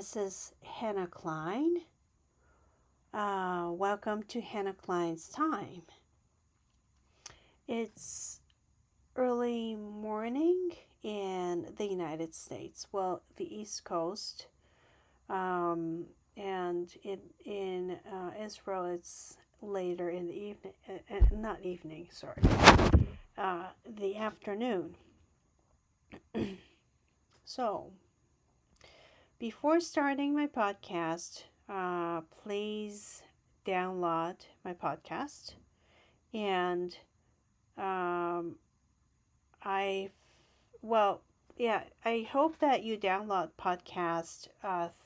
This is Hannah Klein. Welcome to Hannah Klein's Time. It's early morning in the United States. Well, the East Coast. And in Israel, it's later in the evening. Not evening, sorry. The afternoon. So, before starting my podcast, please download my podcast. And I hope that you download podcast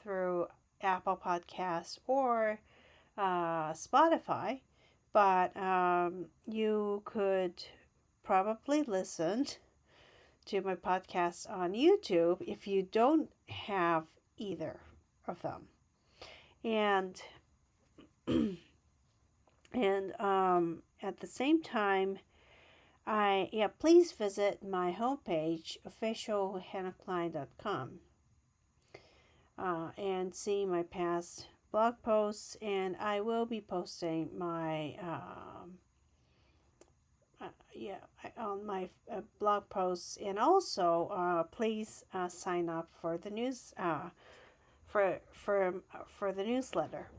through Apple Podcasts or Spotify. But you could probably listen to my podcast on YouTube if you don't have either of them. And at the same time, please visit my homepage, officialhannahklein.com, and see my past blog posts. And I will be posting my on my blog posts, and also please sign up for the news for the newsletter.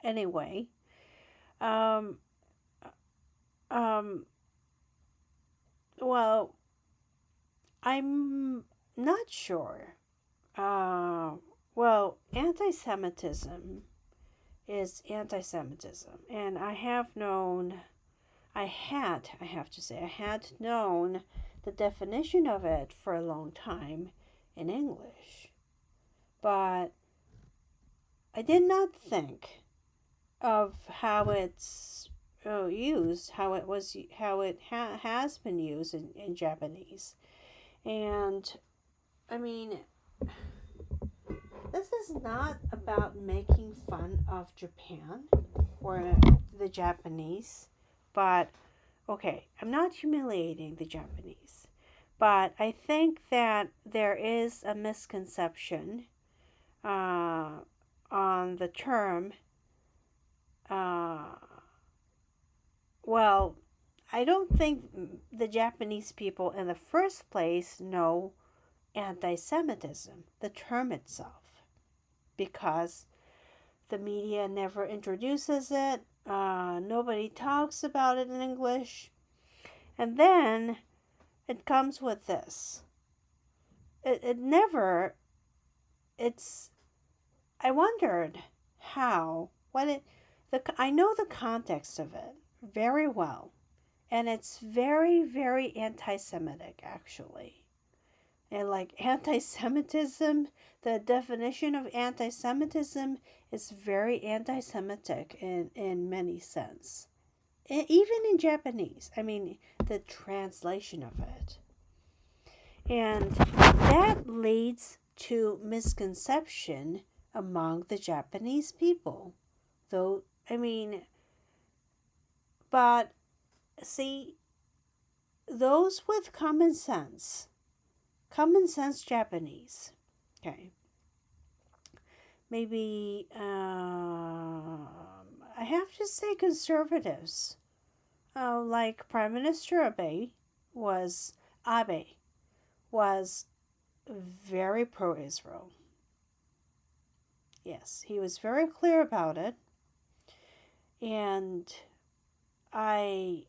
Anyway, well, I'm not sure. Antisemitism is antisemitism, and I had known the definition of it for a long time in English, but I did not think of how it's used, how it has been used in Japanese. And I mean, this is not about making fun of Japan or the Japanese, but okay, I'm not humiliating the Japanese, but I think that there is a misconception on the term. I don't think the Japanese people in the first place know anti-Semitism, the term itself, because the media never introduces it. Nobody talks about it in English. And then it comes with this. I wondered how, I know the context of it very well. And it's very, very anti-Semitic, actually. And like anti-Semitism, the definition of anti-Semitism is very anti-Semitic in many sense. Even in Japanese, I mean, the translation of it. And that leads to misconception among the Japanese people. But see, those with common sense Japanese, okay, maybe I have to say conservatives, like Prime Minister Abe was very pro-Israel. Yes, he was very clear about it, and I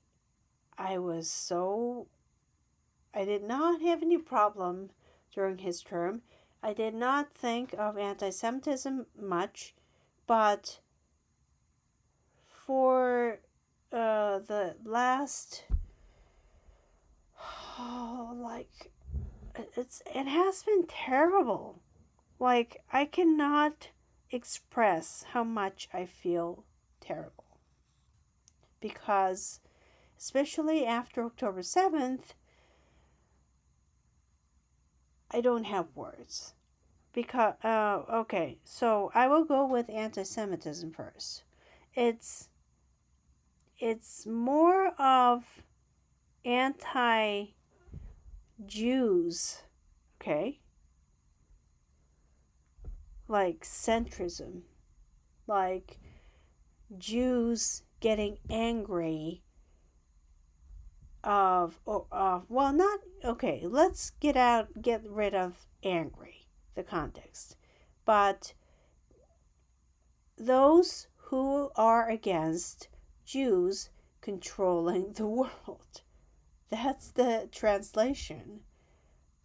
did not have any problem during his term. I did not think of anti-Semitism much, but for the last, it has been terrible. Like, I cannot express how much I feel terrible. Because, especially after October 7th, I don't have words. Because, so I will go with anti-Semitism first. It's more of anti-Jews, okay? like centrism, like Jews getting angry well, not okay, let's get rid of angry, the context, but those who are against Jews controlling the world. That's the translation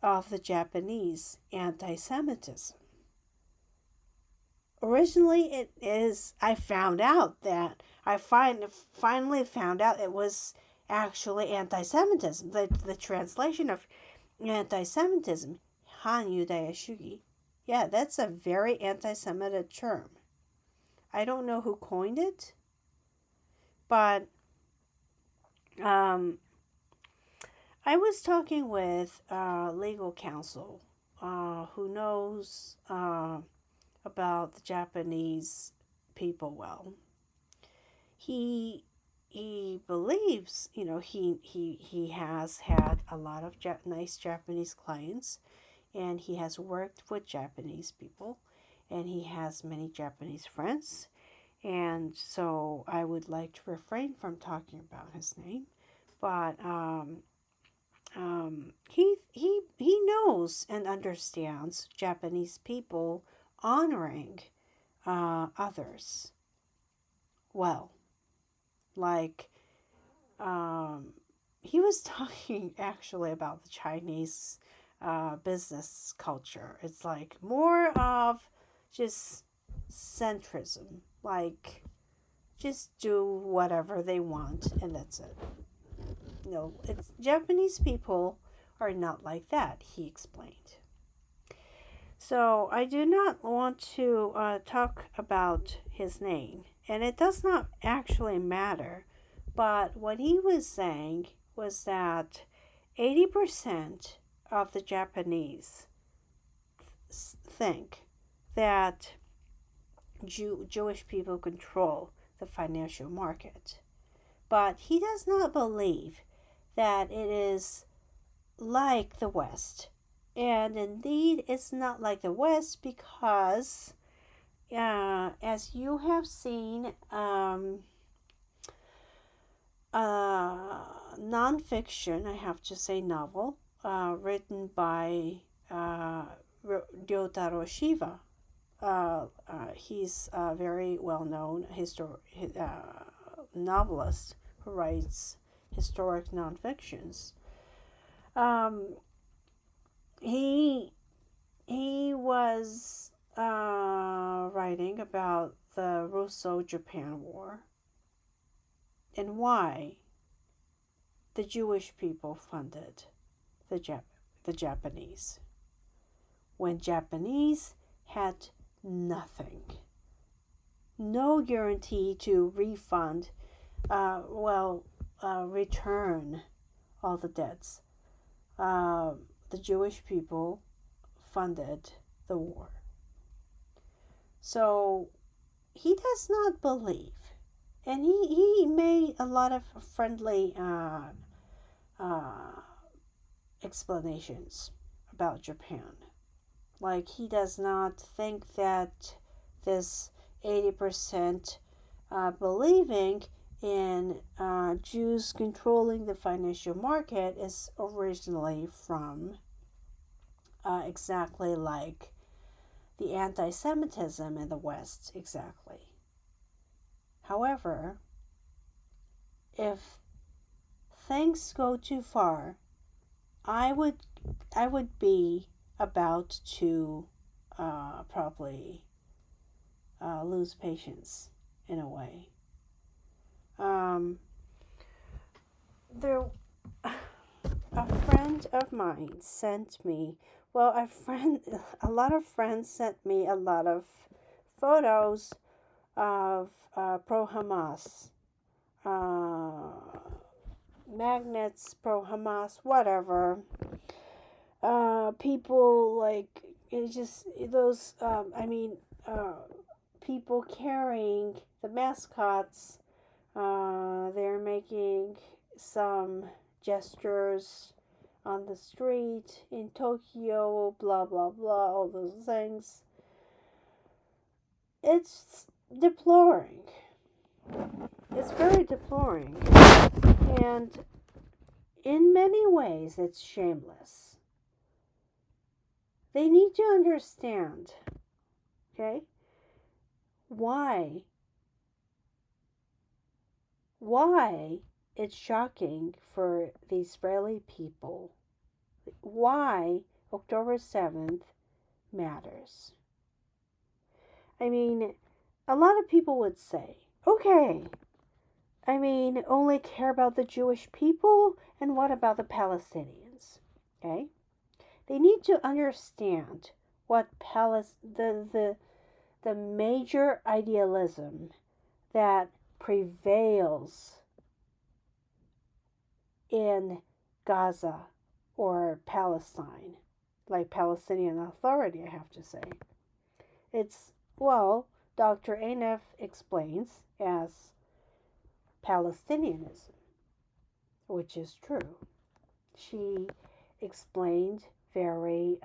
of the Japanese anti-Semitism. Originally, it is, I found out that, I finally found out it was actually anti-Semitism. The translation of anti-Semitism, han-yudaya-shugi. Yeah, that's a very anti-Semitic term. I don't know who coined it, but I was talking with legal counsel who knows about the Japanese people well. He believes, he has had a lot of nice Japanese clients, and he has worked with Japanese people, and he has many Japanese friends, and so I would like to refrain from talking about his name, but he knows and understands Japanese people honoring others well. Like, he was talking actually about the Chinese business culture. It's like more of just centrism, like just do whatever they want and that's it. It's Japanese people are not like that, he explained. So I do not want to talk about his name, and it does not actually matter, but what he was saying was that 80% of the Japanese think that Jewish people control the financial market, but he does not believe that it is like the West. And indeed, it's not like the West because, as you have seen, nonfiction, I have to say novel, written by Ryotaro Shiva. He's a very well-known novelist who writes historic nonfictions. He was writing about the Russo-Japan War and why the Jewish people funded the Japanese when Japanese had nothing, no guarantee to refund, return all the debts. The Jewish people funded the war. So he does not believe, and he made a lot of friendly explanations about Japan. Like, he does not think that this 80% believing in Jews controlling the financial market is originally from exactly like the anti-Semitism in the West, exactly. However, if things go too far, I would be about to probably lose patience in a way. There, a friend of mine sent me. Well, a lot of friends sent me a lot of photos of pro-Hamas magnets, pro-Hamas, whatever. People like it's just those. People carrying the mascots. They're making some gestures on the street in Tokyo, blah blah blah, all those things. it's deploring. It's very deploring. And in many ways, it's shameless. They need to understand, okay, why it's shocking for the Israeli people, why October 7th matters. I mean, a lot of people would say, okay, I mean, only care about the Jewish people, and what about the Palestinians? Okay? They need to understand what the major idealism that prevails in Gaza or Palestine, like Palestinian Authority, I have to say. It's, well, Dr. Anef explains as Palestinianism, which is true. She explained very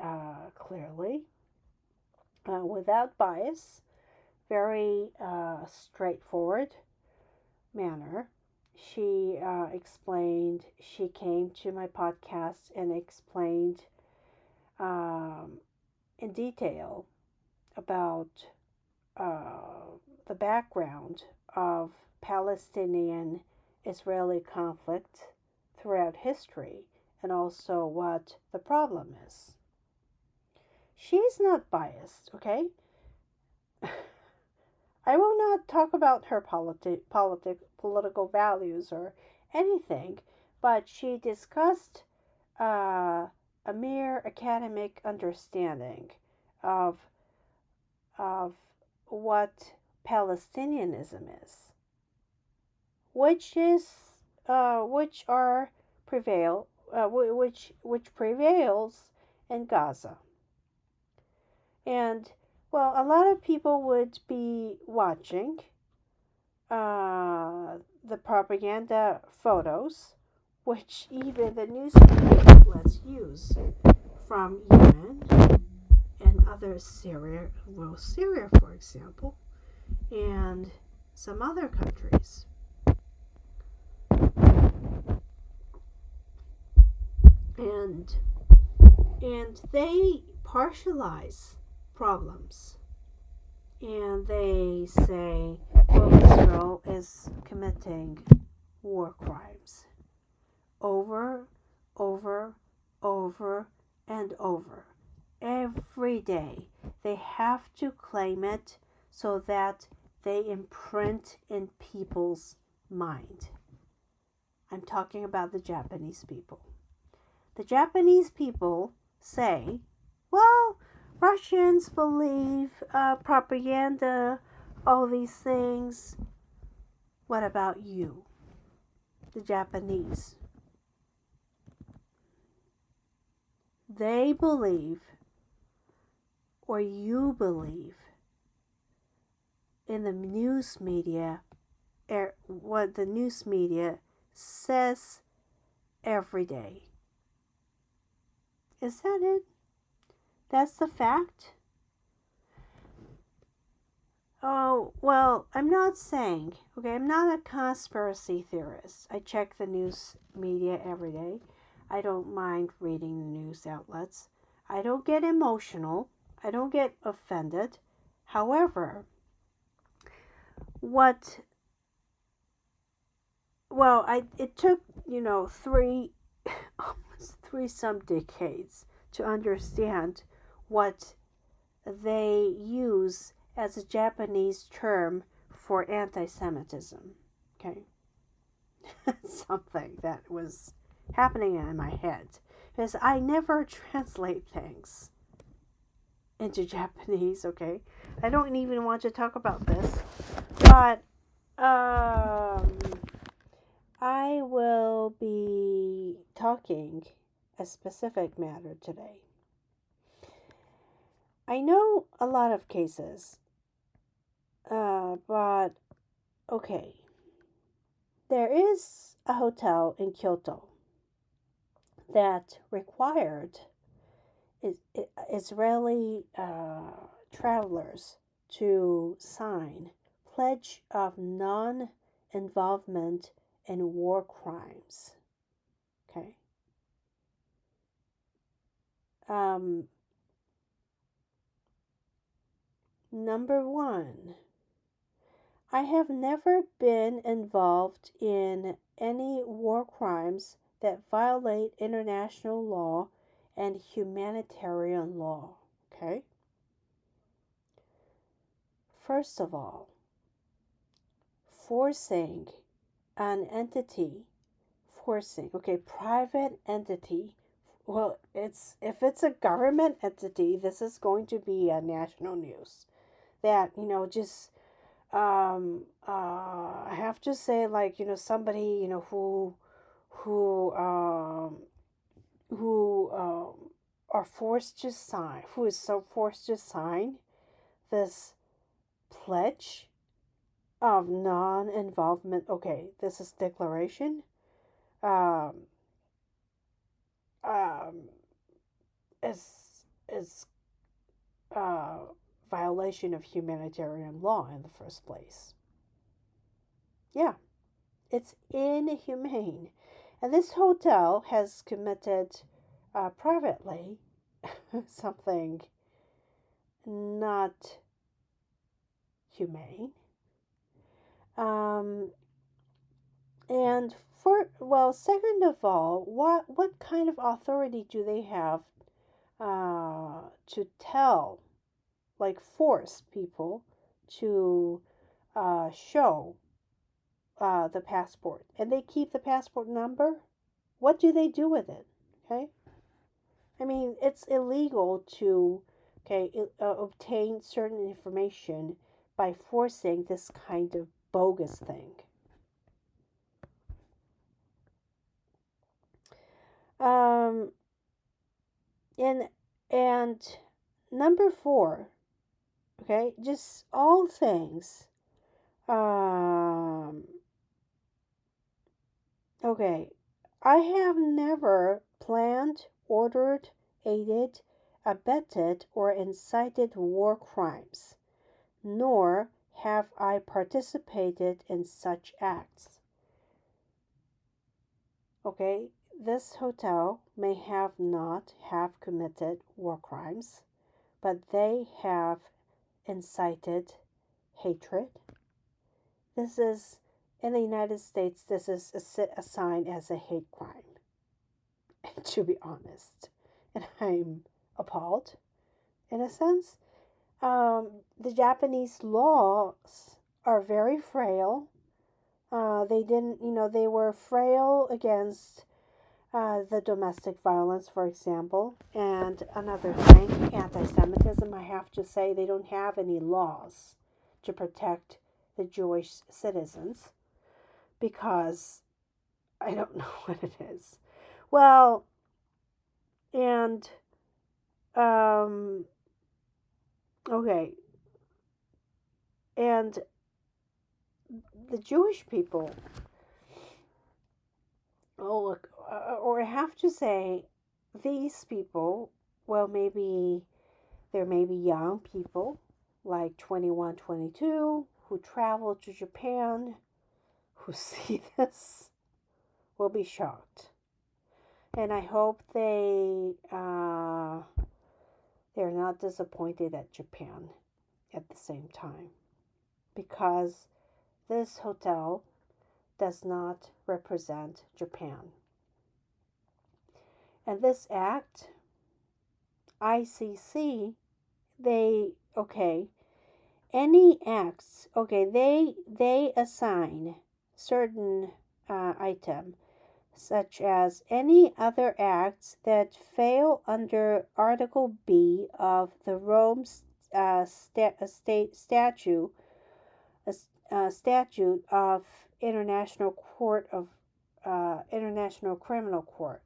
clearly, without bias, very straightforward manner. She explained, she came to my podcast and explained in detail about the background of Palestinian-Israeli conflict throughout history, and also what the problem is. She's not biased, okay? I will not talk about her political values or anything, but she discussed a mere academic understanding of what Palestinianism is, which prevails in Gaza. And, well, a lot of people would be watching the propaganda photos, which even the news outlets use from Yemen and other Syria, for example, and some other countries. And they partialize problems, and they say, well, Israel is committing war crimes over and over every day. They have to claim it so that they imprint in people's mind. I'm talking about the Japanese people. The Japanese people say, well, Russians believe propaganda, all these things. What about you, the Japanese? They believe, or you believe, in the news media, what the news media says every day. Is that it? That's the fact? Oh, well, I'm not saying, okay, I'm not a conspiracy theorist. I check the news media every day. I don't mind reading the news outlets. I don't get emotional. I don't get offended. However, it took, almost three decades to understand what they use as a Japanese term for anti-Semitism. Okay? Something that was happening in my head, because I never translate things into Japanese, okay? I don't even want to talk about this, but I will be talking a specific matter today. I know a lot of cases, but okay. There is a hotel in Kyoto that required Israeli travelers to sign Pledge of Non-Involvement in War Crimes. Okay. Number 1, I have never been involved in any war crimes that violate international law and humanitarian law. Okay? First of all, forcing an entity, private entity. Well, if it's a government entity, this is going to be a national news. That, just I have to say, like, somebody, who are forced to sign, who is so forced to sign this pledge of non-involvement. Okay, this is declaration. Is violation of humanitarian law in the first place. Yeah, it's inhumane. And this hotel has committed privately something not humane. And second of all, what kind of authority do they have to tell, like force people to show the passport, and they keep the passport number? What do they do with it? Okay, I mean, it's illegal to obtain certain information by forcing this kind of bogus thing. And number 4, okay, just all things. Okay, I have never planned, ordered, aided, abetted, or incited war crimes, nor have I participated in such acts. Okay, this hotel may not have committed war crimes, but they have incited hatred. This is, in the United States, this is assigned as a hate crime, to be honest. And I'm appalled, in a sense. The Japanese laws are very frail. They were frail against the domestic violence, for example. And another thing, anti-Semitism, I have to say, they don't have any laws to protect the Jewish citizens, because I don't know what it is. Well, and okay, and the Jewish people, or I have to say, these people, well, maybe there may be young people like 21, 22 who travel to Japan, who see this, will be shocked. And I hope they're not disappointed at Japan at the same time, because this hotel does not represent Japan. And this act, ICC, any acts, they assign certain item, such as any other acts that fail under Article B of the Rome Statute of International Criminal Court.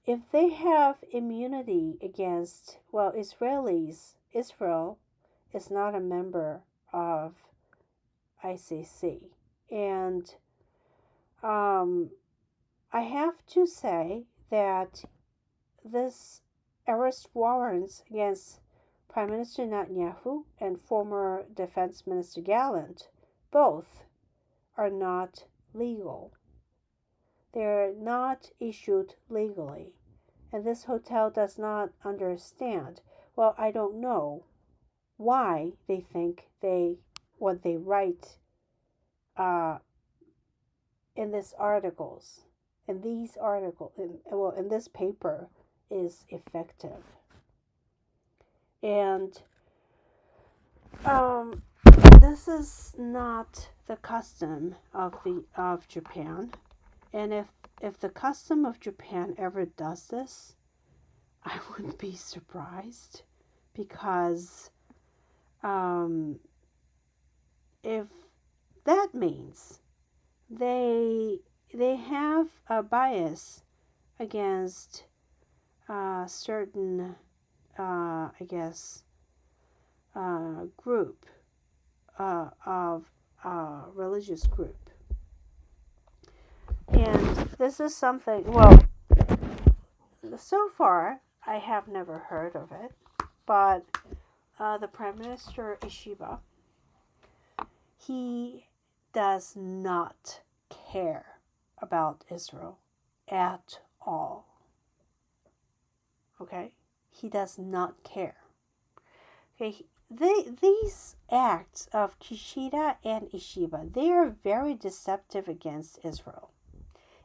If they have immunity against, Israel is not a member of ICC. And I have to say that this arrest warrants against Prime Minister Netanyahu and former Defense Minister Gallant. Both are not legal. They're not issued legally. And this hotel does not understand. Well, I don't know why they think what they write in these articles, in this paper is effective. And this is not the custom of Japan. And if the custom of Japan ever does this, I wouldn't be surprised, because if that means they have a bias against certain group of religious group. And this is something, well, so far I have never heard of it, but the Prime Minister Ishiba, he does not care about Israel at all. Okay? He does not care. Okay? These acts of Kishida and Ishiba, they are very deceptive against Israel.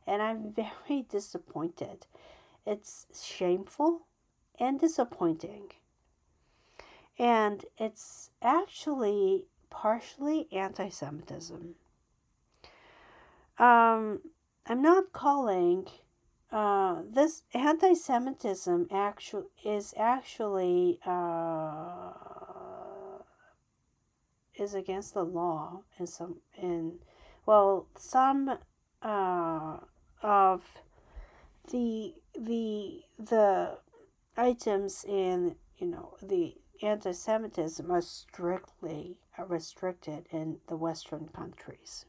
And I'm very disappointed. It's shameful and disappointing. And it's actually partially anti-Semitism. I'm not calling this anti-Semitism is against the law in some of the items in the anti-Semitism are strictly restricted in the Western countries,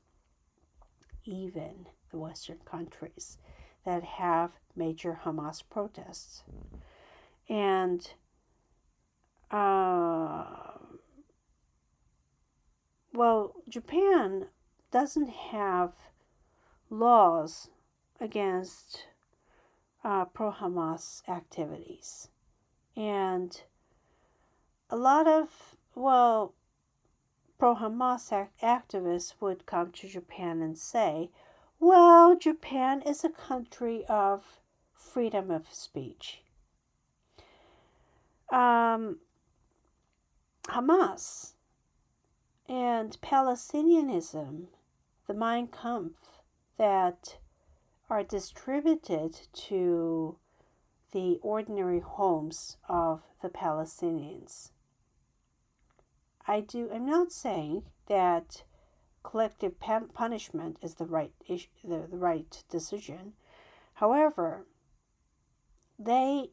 even the Western countries that have major Hamas protests. And Japan doesn't have laws against pro-Hamas activities. And a lot of, pro-Hamas activists would come to Japan and say, well, Japan is a country of freedom of speech. Hamas and Palestinianism, the Mein Kampf that are distributed to the ordinary homes of the Palestinians. I'm not saying that collective punishment is the right decision. However, they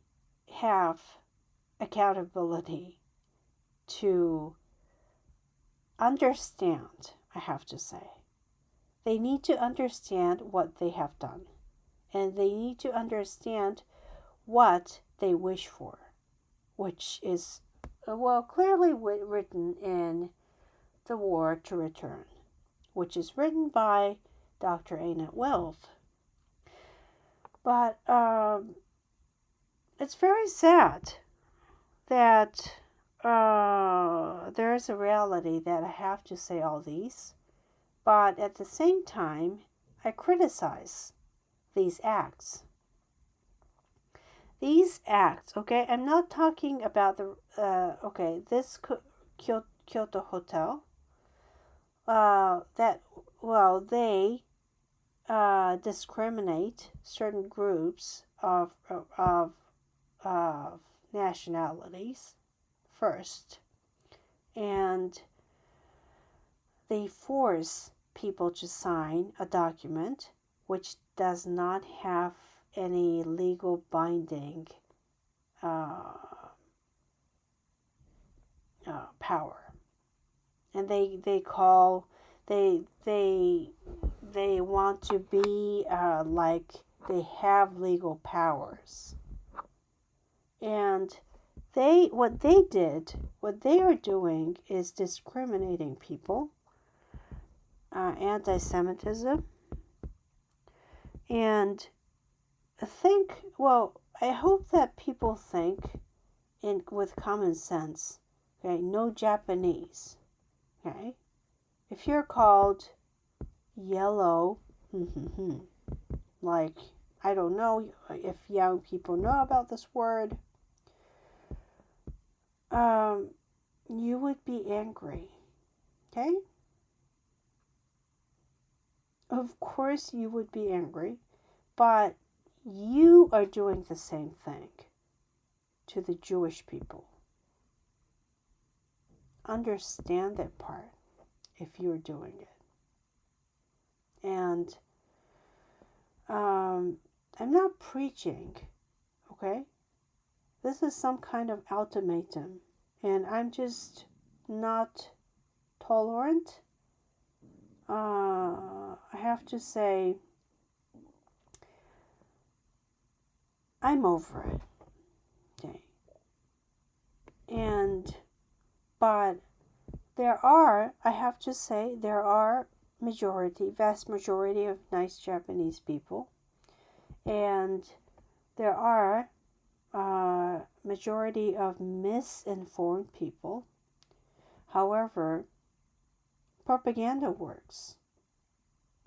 have accountability to understand, I have to say. They need to understand what they have done. And they need to understand what they wish for, which is, clearly written in The War to Return, which is written by Dr. Annette Wilf. But it's very sad that there is a reality that I have to say all these, but at the same time, I criticize these acts. These acts, okay, I'm not talking about this Kyoto hotel, they discriminate certain groups of nationalities first, and they force people to sign a document which does not have any legal binding power, and they want to be like they have legal powers, And what they are doing is discriminating people, anti-Semitism, and I hope that people think with common sense. Okay, no Japanese. Okay, if you're called yellow, like, I don't know if young people know about this word, you would be angry. Okay? Of course you would be angry, but you are doing the same thing to the Jewish people. Understand that part if you're doing it. And I'm not preaching, okay? This is some kind of ultimatum, and I'm just not tolerant. I have to say, I'm over it, okay? But I have to say, there are vast majority of nice Japanese people, and there are majority of misinformed people. However, propaganda works.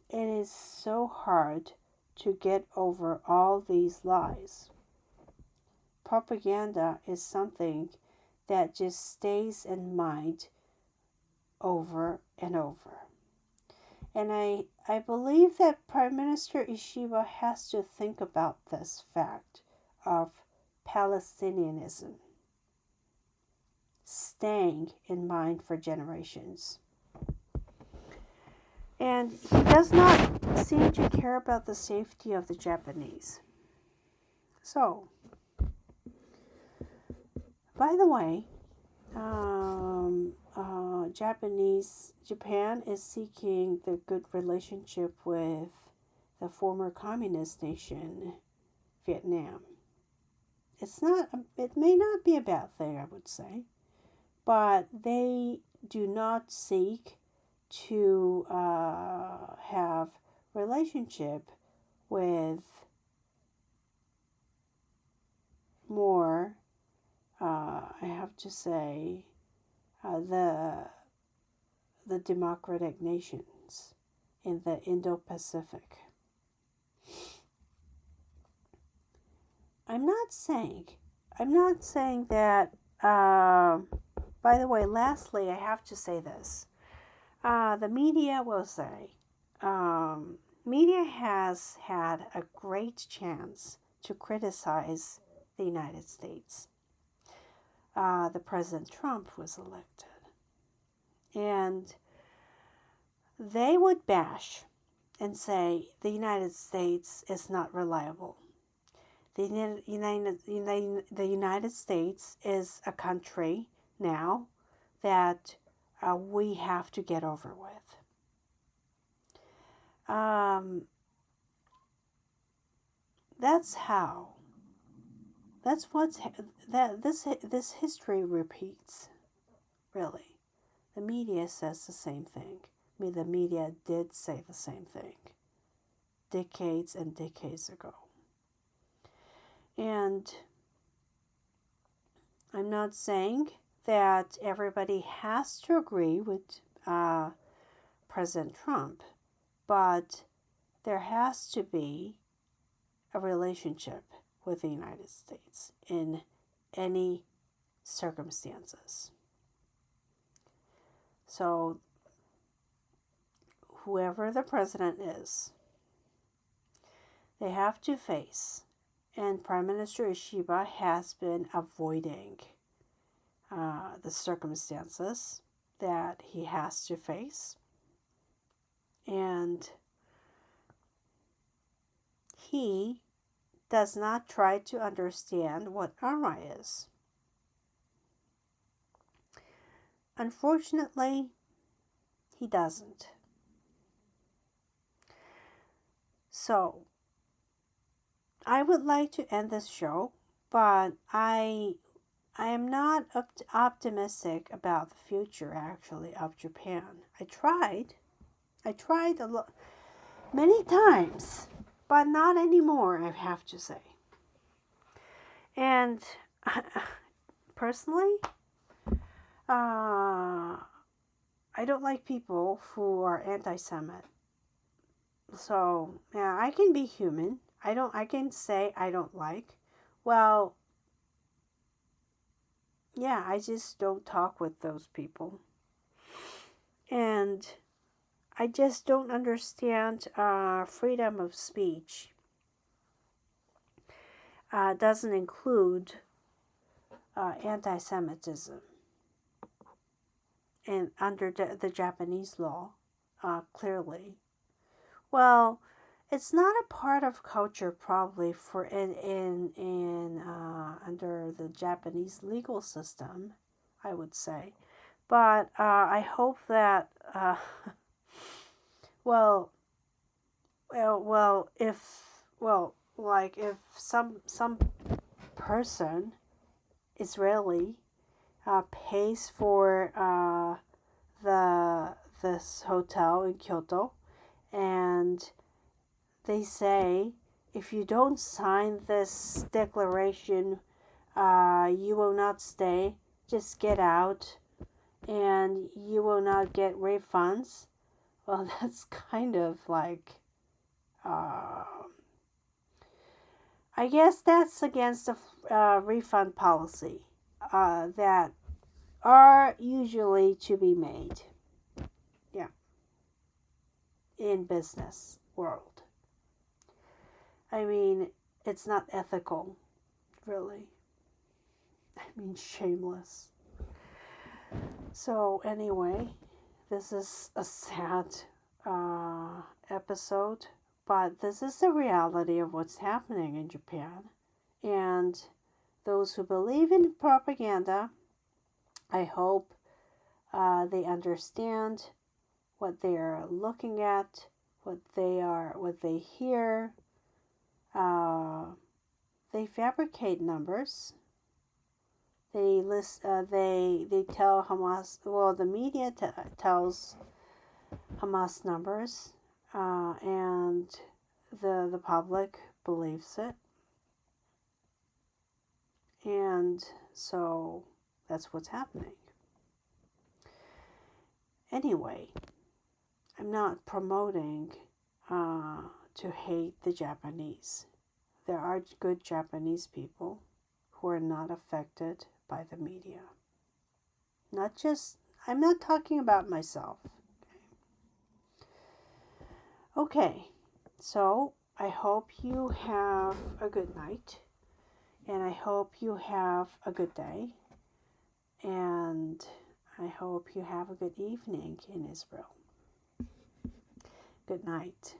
It is so hard to get over all these lies. Propaganda is something that just stays in mind over and over. And I believe that Prime Minister Ishiba has to think about this fact of Palestinianism staying in mind for generations. And he does not seem to care about the safety of the Japanese. So, by the way, Japan is seeking the good relationship with the former communist nation, Vietnam. It may not be a bad thing, I would say, but they do not seek to have relationship with more, I have to say, the democratic nations in the Indo-Pacific. I'm not saying that, by the way, lastly, I have to say this. The media will say, media has had a great chance to criticize the United States. The President Trump was elected. And they would bash and say the United States is not reliable. The United States is a country now that we have to get over with. This history repeats, really. The media says the same thing. The media did say the same thing decades and decades ago. And I'm not saying that everybody has to agree with President Trump, but there has to be a relationship with the United States in any circumstances. So, whoever the president is, they have to face, and Prime Minister Ishiba has been avoiding the circumstances that he has to face, and he does not try to understand what Ara is. Unfortunately, he doesn't. So, I would like to end this show But I am not optimistic about the future, actually, of Japan. I tried many times, but not anymore, I have to say. And personally, I don't like people who are anti-Semite. So yeah, I can be human. I can say I don't like. Well, yeah, I just don't talk with those people. And I just don't understand freedom of speech. Doesn't include anti-Semitism. And under the Japanese law, clearly. Well, it's not a part of culture probably for in under the Japanese legal system, I would say. But I hope that well, if some person, Israeli, pays for this hotel in Kyoto, and they say, if you don't sign this declaration, you will not stay. Just get out, and you will not get refunds. Well, that's kind of like, I guess that's against the refund policy that are usually to be made, yeah, in business world. I mean, it's not ethical, really. I mean, shameless. So anyway, this is a sad episode, but this is the reality of what's happening in Japan. And those who believe in propaganda, I hope they understand what they are looking at, what they hear. They fabricate numbers. They tell Hamas. Well, the media tells Hamas numbers, and the public believes it, and so that's what's happening. Anyway, I'm not promoting to hate the Japanese. There are good Japanese people who are not affected by the media. I'm not talking about myself. Okay, so I hope you have a good night, and I hope you have a good day, and I hope you have a good evening in Israel. Good night.